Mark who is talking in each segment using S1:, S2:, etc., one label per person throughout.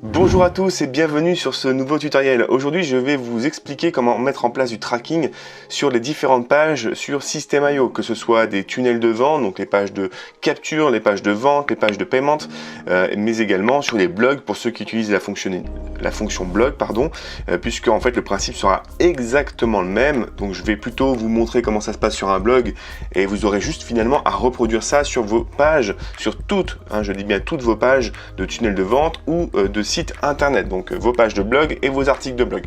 S1: Bonjour à tous et bienvenue sur ce nouveau tutoriel. Aujourd'hui je vais vous expliquer comment mettre en place du tracking sur les différentes pages sur System.io, que ce soit des tunnels de vente, donc les pages de capture, les pages de vente, les pages de paiement, mais également sur les blogs pour ceux qui utilisent la fonction blog, puisque en fait le principe sera exactement le même. Donc je vais plutôt vous montrer comment ça se passe sur un blog et vous aurez juste finalement à reproduire ça sur vos pages, sur toutes, je dis bien toutes vos pages de tunnels de vente ou de site internet, donc vos pages de blog et vos articles de blog.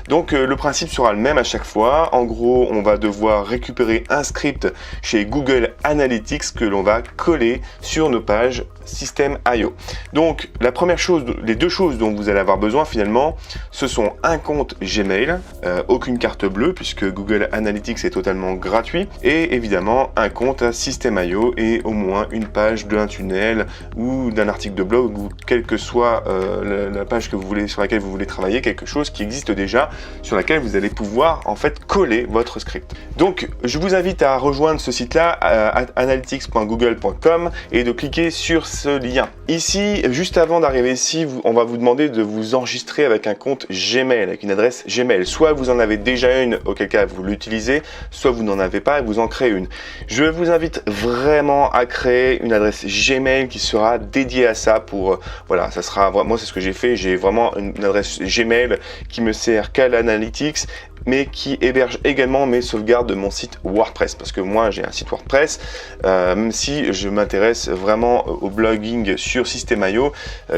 S1: Donc le principe sera le même à chaque fois. En gros, on va devoir récupérer un script chez Google Analytics que l'on va coller sur nos pages System.io. Donc la première chose, les deux choses dont vous allez avoir besoin finalement, ce sont un compte Gmail, aucune carte bleue puisque Google Analytics est totalement gratuit, et évidemment un compte à System.io et au moins une page d'un tunnel ou d'un article de blog ou quelle que soit la page que vous voulez, sur laquelle vous voulez travailler, quelque chose qui existe déjà, sur laquelle vous allez pouvoir en fait coller votre script. Donc je vous invite à rejoindre ce site-là, analytics.google.com, et de cliquer sur ce lien. Ici, juste avant d'arriver ici, on va vous demander de vous enregistrer avec un compte Gmail, avec une adresse Gmail. Soit vous en avez déjà une, auquel cas vous l'utilisez, soit vous n'en avez pas et vous en créez une. Je vous invite vraiment à créer une adresse Gmail qui sera dédiée à ça pour, voilà, ça sera, moi c'est ce que j'ai fait, j'ai vraiment une adresse Gmail qui me sert qu'à l'analytics, mais qui héberge également mes sauvegardes de mon site WordPress, parce que moi j'ai un site WordPress, même si je m'intéresse vraiment au blogging sur System.io,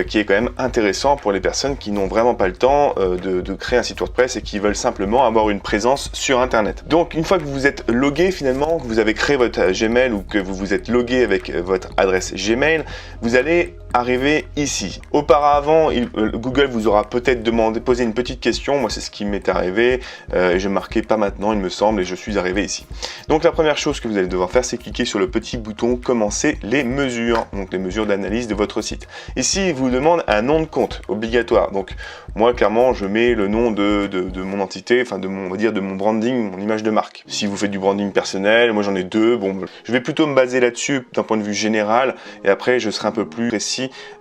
S1: qui est quand même intéressant pour les personnes qui n'ont vraiment pas le temps de créer un site WordPress et qui veulent simplement avoir une présence sur Internet. Donc une fois que vous êtes logué finalement, que vous avez créé votre Gmail ou que vous vous êtes logué avec votre adresse Gmail, vous allez arriver ici. Auparavant, Google vous aura peut-être posé une petite question. Moi, c'est ce qui m'est arrivé. Je marquais pas maintenant, il me semble, et je suis arrivé ici. Donc, la première chose que vous allez devoir faire, c'est cliquer sur le petit bouton commencer les mesures, donc les mesures d'analyse de votre site. Ici, il vous demande un nom de compte obligatoire. Donc, moi, clairement, je mets le nom de mon entité, enfin on va dire de mon branding, mon image de marque. Si vous faites du branding personnel, moi j'en ai deux. Bon, je vais plutôt me baser là-dessus d'un point de vue général, et après, je serai un peu plus précis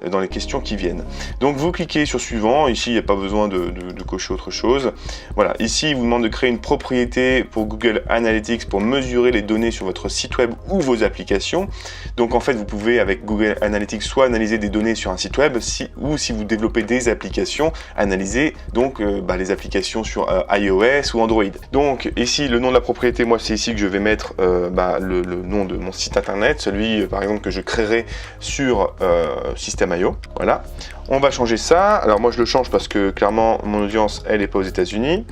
S1: dans les questions qui viennent. Donc vous cliquez sur suivant, ici il n'y a pas besoin de cocher autre chose. Voilà, ici il vous demande de créer une propriété pour Google Analytics pour mesurer les données sur votre site web ou vos applications. Donc en fait vous pouvez avec Google Analytics soit analyser des données sur un site web, ou si vous développez des applications, analyser donc les applications sur iOS ou Android. Donc ici le nom de la propriété, moi c'est ici que je vais mettre le nom de mon site internet, celui par exemple que je créerai sur System.io. Voilà, on va changer ça. Alors moi je le change parce que clairement mon audience elle est pas aux États-Unis,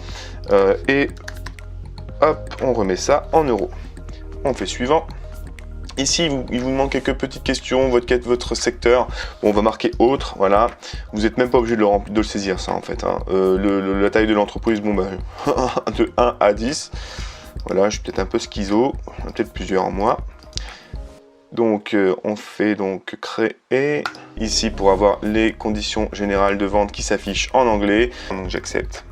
S1: et hop, on remet ça en euros. On fait suivant. Ici, il vous demande quelques petites questions, votre secteur. Bon, on va marquer autre, voilà. Vous n'êtes même pas obligé de le saisir, ça, en fait. La taille de l'entreprise, bon, de 1 à 10. Voilà, je suis peut-être un peu schizo, peut-être plusieurs en moi. Donc, on fait donc créer, ici, pour avoir les conditions générales de vente qui s'affichent en anglais. Donc, j'accepte.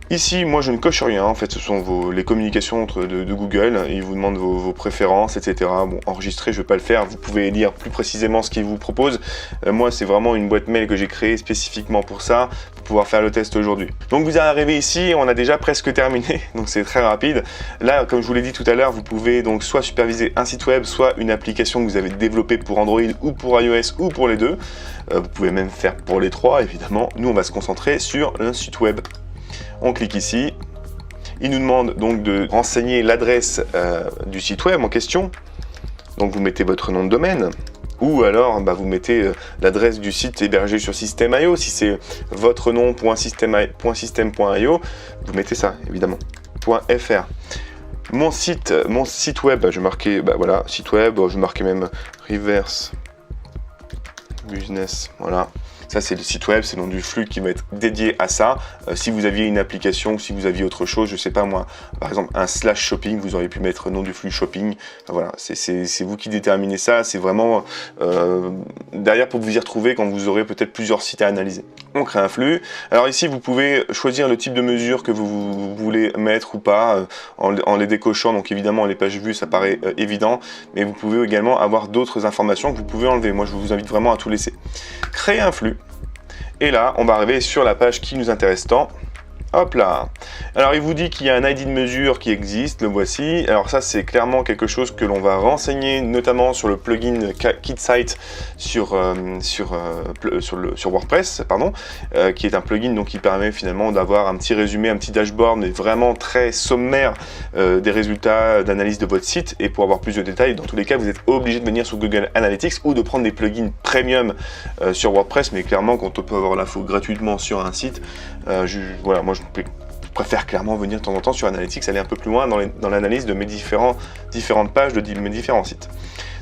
S1: Ici, moi je ne coche rien, en fait ce sont les communications de Google, il vous demande vos préférences, etc. Bon, enregistrer, je ne vais pas le faire, vous pouvez lire plus précisément ce qu'il vous propose. Moi c'est vraiment une boîte mail que j'ai créée spécifiquement pour ça, pour pouvoir faire le test aujourd'hui. Donc vous arrivez ici, on a déjà presque terminé, donc c'est très rapide. Là, comme je vous l'ai dit tout à l'heure, vous pouvez donc soit superviser un site web, soit une application que vous avez développée pour Android ou pour iOS ou pour les deux. Vous pouvez même faire pour les trois, évidemment. Nous on va se concentrer sur un site web. On clique ici, il nous demande donc de renseigner l'adresse du site web en question. Donc vous mettez votre nom de domaine, ou alors vous mettez l'adresse du site hébergé sur System.io. Si c'est votre nom.system.io, vous mettez ça évidemment, .fr. Mon site web, je vais marquer, voilà, site web, je vais marquer même reverse business, voilà. Ça c'est le site web, c'est le nom du flux qui va être dédié à ça. Si vous aviez une application, si vous aviez autre chose, je sais pas moi, par exemple un slash shopping, vous auriez pu mettre nom du flux shopping. Voilà, c'est vous qui déterminez ça, c'est vraiment derrière pour vous y retrouver quand vous aurez peut-être plusieurs sites à analyser. On crée un flux. Alors ici, vous pouvez choisir le type de mesure que vous voulez mettre ou pas en les décochant. Donc évidemment, les pages vues, ça paraît évident, mais vous pouvez également avoir d'autres informations que vous pouvez enlever. Moi, je vous invite vraiment à tout laisser. Créer un flux. Et là, on va arriver sur la page qui nous intéresse tant. Hop là. Alors il vous dit qu'il y a un ID de mesure qui existe, le voici. Alors ça c'est clairement quelque chose que l'on va renseigner notamment sur le plugin KitSite sur WordPress, pardon, qui est un plugin donc qui permet finalement d'avoir un petit résumé, un petit dashboard, mais vraiment très sommaire des résultats d'analyse de votre site. Et pour avoir plus de détails, dans tous les cas, vous êtes obligé de venir sur Google Analytics ou de prendre des plugins premium sur WordPress, mais clairement quand on peut avoir l'info gratuitement sur un site, voilà, moi je préfère clairement venir de temps en temps sur Analytics, aller un peu plus loin dans l'analyse de mes différentes pages de mes différents sites.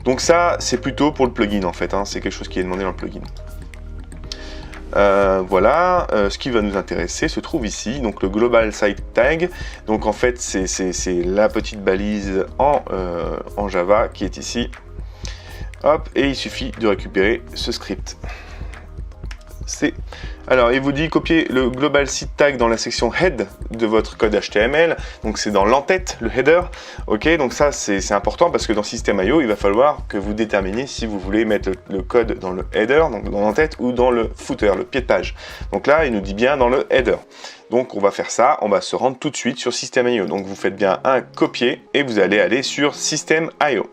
S1: Donc ça, c'est plutôt pour le plugin en fait, hein, c'est quelque chose qui est demandé dans le plugin. Voilà, ce qui va nous intéresser se trouve ici, donc le Global Site Tag. Donc en fait, c'est la petite balise en Java qui est ici. Hop, et il suffit de récupérer ce script. Alors, il vous dit copier le global site tag dans la section head de votre code HTML. Donc, c'est dans l'entête, le header. Ok, donc ça, c'est important parce que dans System.io, il va falloir que vous déterminiez si vous voulez mettre le code dans le header, donc dans l'entête, ou dans le footer, le pied de page. Donc là, il nous dit bien dans le header. Donc, on va faire ça. On va se rendre tout de suite sur System.io. Donc, vous faites bien un copier et vous allez aller sur System.io.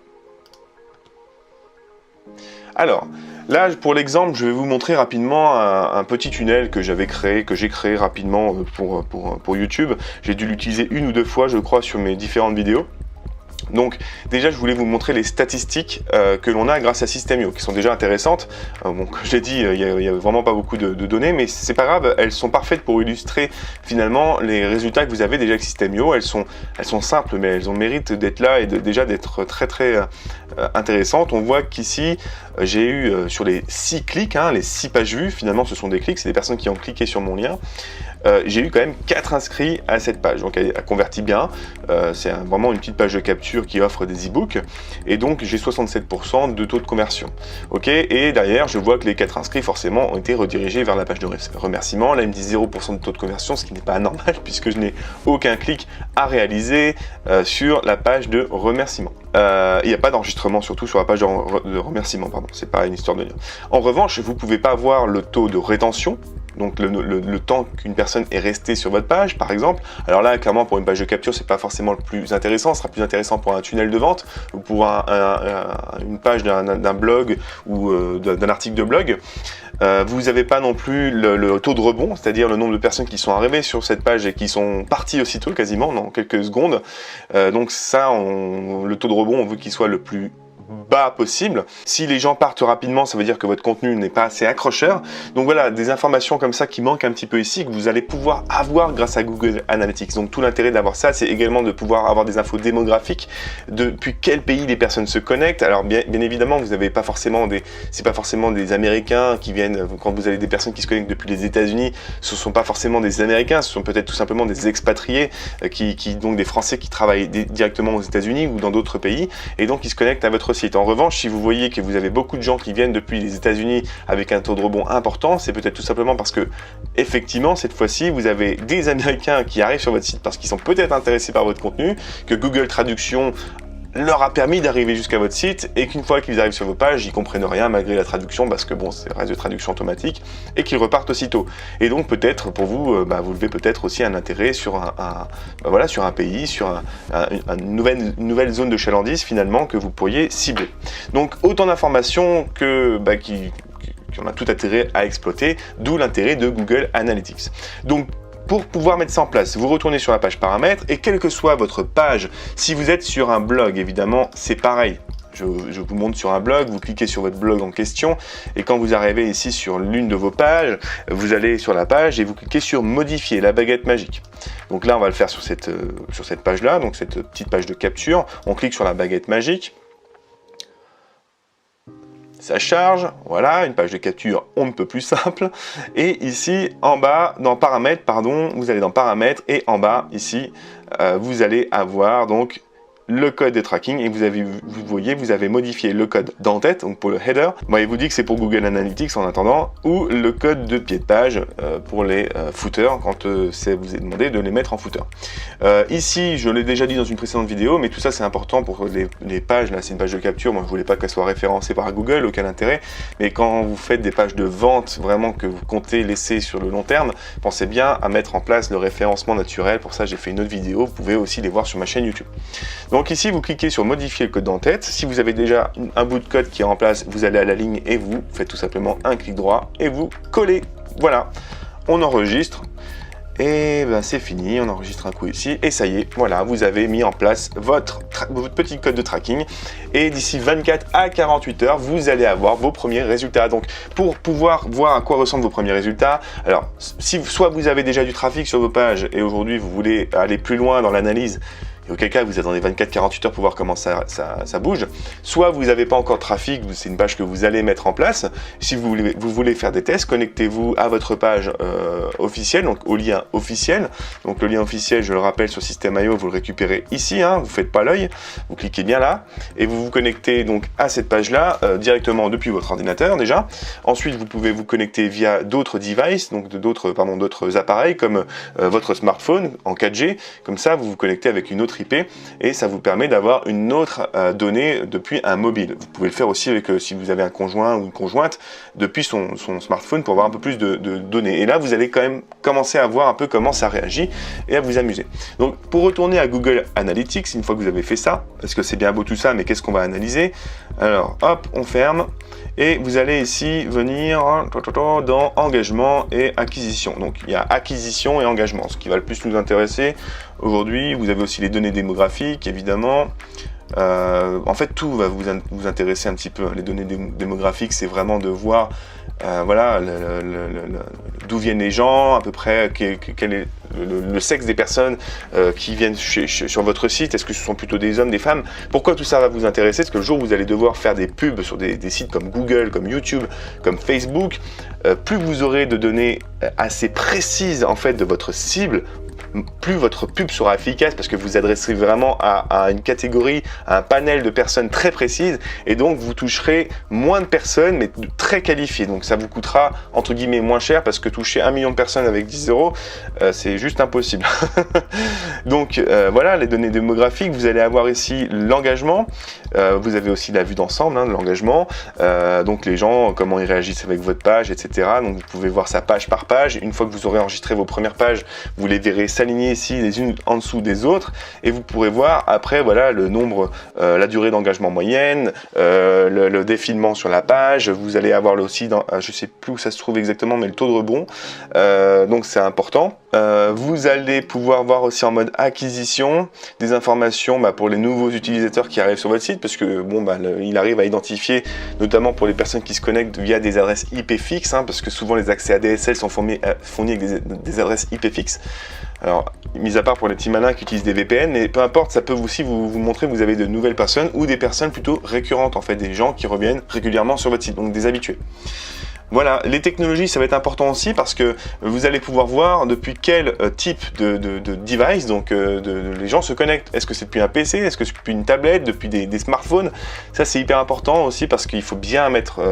S1: Alors, là, pour l'exemple, je vais vous montrer rapidement un petit tunnel que j'ai créé rapidement pour YouTube. J'ai dû l'utiliser une ou deux fois, je crois, sur mes différentes vidéos. Donc déjà je voulais vous montrer les statistiques que l'on a grâce à System.io qui sont déjà intéressantes. Bon, comme je l'ai dit, il y a vraiment pas beaucoup de données, mais c'est pas grave, elles sont parfaites pour illustrer finalement les résultats que vous avez déjà avec System.io. Elles sont simples, mais elles ont le mérite d'être là et déjà d'être très intéressantes. On voit qu'ici j'ai eu sur les 6 clics, hein, les 6 pages vues, finalement ce sont des clics, c'est des personnes qui ont cliqué sur mon lien. J'ai eu quand même 4 inscrits à cette page, donc elle convertit bien, c'est vraiment une petite page de capture qui offre des e-books, et donc j'ai 67% de taux de conversion. Ok, et derrière je vois que les 4 inscrits forcément ont été redirigés vers la page de remerciement. Là il me dit 0% de taux de conversion, ce qui n'est pas normal puisque je n'ai aucun clic à réaliser sur la page de remerciement. Il n'y a pas d'enregistrement surtout sur la page de remerciement, pardon, c'est pas une histoire de lien. En revanche, vous ne pouvez pas voir le taux de rétention, donc le temps qu'une personne est restée sur votre page, par exemple. Alors là, clairement, pour une page de capture, c'est pas forcément le plus intéressant. Ce sera plus intéressant pour un tunnel de vente ou pour une page d'un blog ou d'un article de blog. Vous n'avez pas non plus le taux de rebond, c'est-à-dire le nombre de personnes qui sont arrivées sur cette page et qui sont parties aussitôt, quasiment, dans quelques secondes. Donc ça, le taux de rebond, on veut qu'il soit le plus bas possible. Si les gens partent rapidement, ça veut dire que votre contenu n'est pas assez accrocheur. Donc voilà, des informations comme ça qui manquent un petit peu ici, que vous allez pouvoir avoir grâce à Google Analytics. Donc tout l'intérêt d'avoir ça, c'est également de pouvoir avoir des infos démographiques, depuis quel pays les personnes se connectent. Alors bien évidemment, vous n'avez pas forcément c'est pas forcément des Américains qui viennent, quand vous avez des personnes qui se connectent depuis les États-Unis, ce ne sont pas forcément des Américains, ce sont peut-être tout simplement des expatriés, donc des Français qui travaillent directement aux États-Unis ou dans d'autres pays, et donc ils se connectent à votre site. En revanche, si vous voyez que vous avez beaucoup de gens qui viennent depuis les États-Unis avec un taux de rebond important, c'est peut-être tout simplement parce que, effectivement, cette fois-ci, vous avez des Américains qui arrivent sur votre site parce qu'ils sont peut-être intéressés par votre contenu, que Google Traduction leur a permis d'arriver jusqu'à votre site et qu'une fois qu'ils arrivent sur vos pages, ils comprennent rien malgré la traduction parce que bon, c'est reste de traduction automatique et qu'ils repartent aussitôt. Et donc peut-être pour vous, vous levez peut-être aussi un intérêt sur sur un pays, sur une nouvelle zone de chalandise finalement que vous pourriez cibler. Donc autant d'informations qu'on a tout intérêt à exploiter, d'où l'intérêt de Google Analytics. Donc pour pouvoir mettre ça en place, vous retournez sur la page paramètres et quelle que soit votre page, si vous êtes sur un blog, évidemment, c'est pareil. Je vous montre sur un blog, vous cliquez sur votre blog en question et quand vous arrivez ici sur l'une de vos pages, vous allez sur la page et vous cliquez sur modifier, la baguette magique. Donc là, on va le faire sur cette page-là, donc cette petite page de capture. On clique sur la baguette magique. Ça charge, voilà, une page de capture on ne peut plus simple. Et ici, en bas, dans paramètres, vous allez dans paramètres et en bas, ici, vous allez avoir donc le code de tracking et vous voyez, vous avez modifié le code d'en-tête, donc pour le header. Bon, il vous dit que c'est pour Google Analytics en attendant, ou le code de pied de page pour les footers quand ça vous est demandé de les mettre en footer. Ici, je l'ai déjà dit dans une précédente vidéo, mais tout ça c'est important pour les pages. Là, c'est une page de capture. Moi, je voulais pas qu'elle soit référencée par Google, aucun intérêt. Mais quand vous faites des pages de vente, vraiment que vous comptez laisser sur le long terme, pensez bien à mettre en place le référencement naturel. Pour ça, j'ai fait une autre vidéo. Vous pouvez aussi les voir sur ma chaîne YouTube. Donc ici, vous cliquez sur modifier le code d'en-tête. Si vous avez déjà un bout de code qui est en place, vous allez à la ligne et vous faites tout simplement un clic droit et vous collez. Voilà, on enregistre. Et ben c'est fini, on enregistre un coup ici, et ça y est, voilà, vous avez mis en place votre petit code de tracking, et d'ici 24 à 48 heures, vous allez avoir vos premiers résultats. Donc, pour pouvoir voir à quoi ressemblent vos premiers résultats, alors, si soit vous avez déjà du trafic sur vos pages, et aujourd'hui vous voulez aller plus loin dans l'analyse, et auquel cas vous attendez 24-48 heures pour voir comment ça bouge. Soit vous n'avez pas encore de trafic, c'est une page que vous allez mettre en place. Si vous voulez faire des tests, connectez-vous à votre page officielle, donc au lien officiel. Donc le lien officiel, je le rappelle, sur System.io, vous le récupérez ici, hein, vous ne faites pas l'œil, vous cliquez bien là, et vous vous connectez donc à cette page-là directement depuis votre ordinateur déjà. Ensuite, vous pouvez vous connecter via d'autres devices, donc d'autres appareils comme votre smartphone en 4G. Comme ça, vous vous connectez avec une autre IP et ça vous permet d'avoir une autre donnée depuis un mobile. Vous pouvez le faire aussi avec si vous avez un conjoint ou une conjointe depuis son smartphone pour avoir un peu plus de données. Et là, vous allez quand même commencer à voir un peu comment ça réagit et à vous amuser. Donc, pour retourner à Google Analytics, une fois que vous avez fait ça, parce que c'est bien beau tout ça, mais qu'est-ce qu'on va analyser? Alors, hop, on ferme. Et vous allez ici venir dans engagement et acquisition. Donc il y a acquisition et engagement, ce qui va le plus nous intéresser aujourd'hui. Vous avez aussi les données démographiques, évidemment. En fait, tout va vous intéresser un petit peu. Les données démographiques, c'est vraiment de voir voilà, d'où viennent les gens, à peu près quel est le sexe des personnes qui viennent sur votre site. Est-ce que ce sont plutôt des hommes, des femmes? Pourquoi tout ça va vous intéresser? Parce que le jour où vous allez devoir faire des pubs sur des sites comme Google, comme YouTube, comme Facebook, plus vous aurez de données assez précises en fait de votre cible, plus votre pub sera efficace parce que vous adresserez vraiment à une catégorie, à un panel de personnes très précises et donc vous toucherez moins de personnes mais très qualifiées. Donc ça vous coûtera entre guillemets moins cher parce que toucher 1 million de personnes avec 10 €, c'est juste impossible. Donc voilà les données démographiques. Vous allez avoir ici l'engagement. Vous avez aussi la vue d'ensemble de l'engagement. Donc les gens, comment ils réagissent avec votre page, etc. Donc vous pouvez voir ça page par page. Une fois que vous aurez enregistré vos premières pages, vous les verrez s'aligner ici les unes en dessous des autres et vous pourrez voir après voilà le nombre, la durée d'engagement moyenne, le défilement sur la page. Vous allez avoir là aussi je sais plus où ça se trouve exactement mais le taux de rebond, donc c'est important. Vous allez pouvoir voir aussi en mode acquisition des informations pour les nouveaux utilisateurs qui arrivent sur votre site parce que bon il arrive à identifier notamment pour les personnes qui se connectent via des adresses IP fixes parce que souvent les accès ADSL sont fournis avec des adresses IP fixes. Alors, mis à part pour les petits malins qui utilisent des VPN, mais peu importe, ça peut aussi vous montrer que vous avez de nouvelles personnes ou des personnes plutôt récurrentes, en fait, des gens qui reviennent régulièrement sur votre site, donc des habitués. Voilà, les technologies, ça va être important aussi parce que vous allez pouvoir voir depuis quel type de device, donc les gens se connectent. Est-ce que c'est depuis un PC, est-ce que c'est depuis une tablette, depuis des smartphones? Ça, c'est hyper important aussi parce qu'il faut bien mettre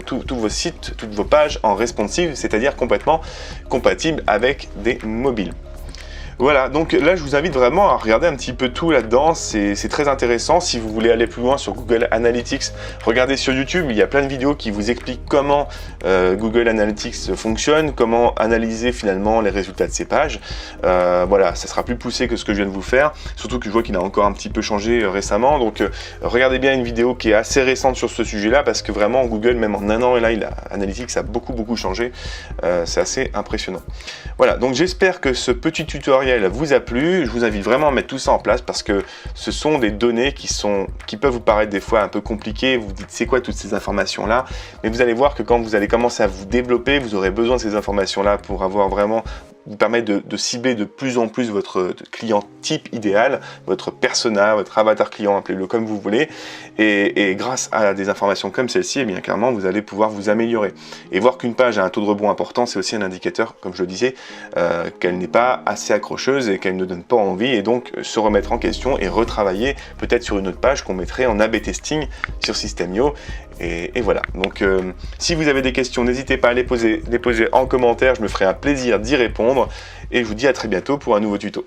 S1: tous vos sites, toutes vos pages en responsive, c'est-à-dire complètement compatibles avec des mobiles. Voilà, donc là je vous invite vraiment à regarder un petit peu tout là-dedans, c'est très intéressant. Si vous voulez aller plus loin sur Google Analytics, regardez sur YouTube, il y a plein de vidéos qui vous expliquent comment Google Analytics fonctionne, comment analyser finalement les résultats de ces pages. Voilà, ça sera plus poussé que ce que je viens de vous faire, surtout que je vois qu'il a encore un petit peu changé récemment, donc regardez bien une vidéo qui est assez récente sur ce sujet-là, parce que vraiment Google, même en un an, et là Analytics a beaucoup changé, c'est assez impressionnant. Voilà, donc j'espère que ce petit tutoriel vous a plu. Je vous invite vraiment à mettre tout ça en place parce que ce sont des données qui peuvent vous paraître des fois un peu compliquées. Vous vous dites c'est quoi toutes ces informations là, mais vous allez voir que quand vous allez commencer à vous développer, vous aurez besoin de ces informations là pour avoir vraiment vous permettre de cibler de plus en plus votre client type idéal, votre persona, votre avatar client, appelez-le comme vous voulez, et grâce à des informations comme celle-ci, eh bien clairement vous allez pouvoir vous améliorer. Et voir qu'une page a un taux de rebond important, c'est aussi un indicateur, comme je le disais, qu'elle n'est pas assez accrocheuse et qu'elle ne donne pas envie, et donc se remettre en question et retravailler peut-être sur une autre page qu'on mettrait en A/B testing sur System.io. Et voilà, donc si vous avez des questions, n'hésitez pas à les poser en commentaire, je me ferai un plaisir d'y répondre, et je vous dis à très bientôt pour un nouveau tuto.